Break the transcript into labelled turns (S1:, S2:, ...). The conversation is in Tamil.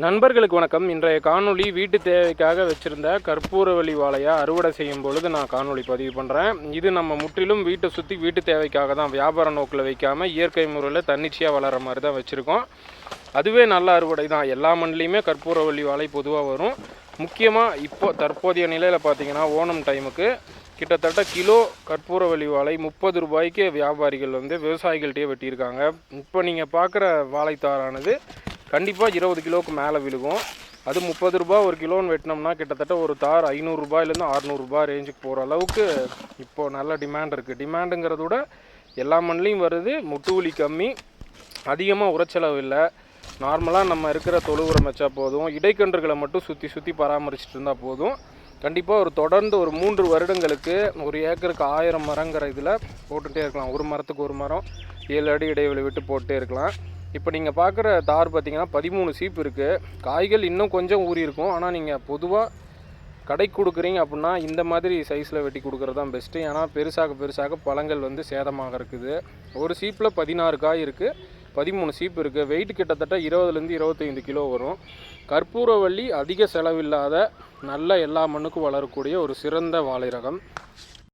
S1: நண்பர்களுக்கு வணக்கம். இன்றைய காணொளி வீட்டு தேவைக்காக வச்சுருந்த கற்பூரவள்ளி வாழையை அறுவடை செய்யும் பொழுது நான் காணொளி பதிவு பண்ணுறேன். இது நம்ம முற்றிலும் வீட்டை சுற்றி வீட்டு தேவைக்காக தான், வியாபார நோக்கில் வைக்காமல் இயற்கை முறையில் தன்னிச்சையாக வளர மாதிரி தான் வச்சுருக்கோம். அதுவே நல்ல அறுவடை தான். எல்லா மண்ணிலையுமே கற்பூரவள்ளி வாழை பொதுவாக வரும். முக்கியமாக தற்போதைய நிலையில் பார்த்திங்கன்னா ஓணம் டைமுக்கு கிட்டத்தட்ட கிலோ கற்பூரவள்ளி வாழை 30 ரூபாய்க்கு வியாபாரிகள் விவசாயிகள்கிட்டயே வெட்டியிருக்காங்க. இப்போ நீங்கள் பார்க்குற வாழைத்தாரானது கண்டிப்பாக 20 கிலோவுக்கு மேலே விழுகும். அது 30 ரூபா ஒரு கிலோன்னு வெட்டினோம்னா கிட்டத்தட்ட ஒரு தார் 500 ரூபாயிலேருந்து 600 ரூபாய் ரேஞ்சுக்கு போகிற அளவுக்கு இப்போது நல்ல டிமாண்ட் இருக்குது. டிமாண்டுங்கிறத விட எல்லா மண்ணிலையும் வருது. முட்டுவலி கம்மி, அதிகமாக உரச்செலவு இல்லை. நார்மலாக நம்ம இருக்கிற தொழு உரம் வச்சா போதும். இடைக்கன்றுகளை மட்டும் சுற்றி பராமரிச்சுட்டு இருந்தால் போதும். கண்டிப்பாக தொடர்ந்து ஒரு 3 வருடங்களுக்கு ஒரு ஏக்கருக்கு 1000 மரங்கிற இதில் போட்டுகிட்டே இருக்கலாம். ஒரு மரத்துக்கு ஒரு மரம் 7 அடி இடைவெளி விட்டு போட்டே இருக்கலாம். இப்போ நீங்கள் பார்க்குற தார் பார்த்திங்கன்னா 13 சீப்பு இருக்குது. காய்கள் இன்னும் கொஞ்சம் ஊறி இருக்கும். ஆனால் நீங்கள் பொதுவாக கடைக்கு கொடுக்குறீங்க அப்படின்னா இந்த மாதிரி சைஸில் வெட்டி கொடுக்குறது தான் பெஸ்ட்டு. ஏன்னா பெருசாக பழங்கள் சேதமாக இருக்குது. ஒரு சீப்பில் 16 காய் இருக்குது, 13 சீப்பு இருக்குது. வெயிட் கிட்டத்தட்ட 20லேருந்து 25 கிலோ வரும். கற்பூரவள்ளி அதிக செலவில்லாத நல்ல எல்லா மண்ணுக்கும் வளரக்கூடிய ஒரு சிறந்த வாழை ரகம்.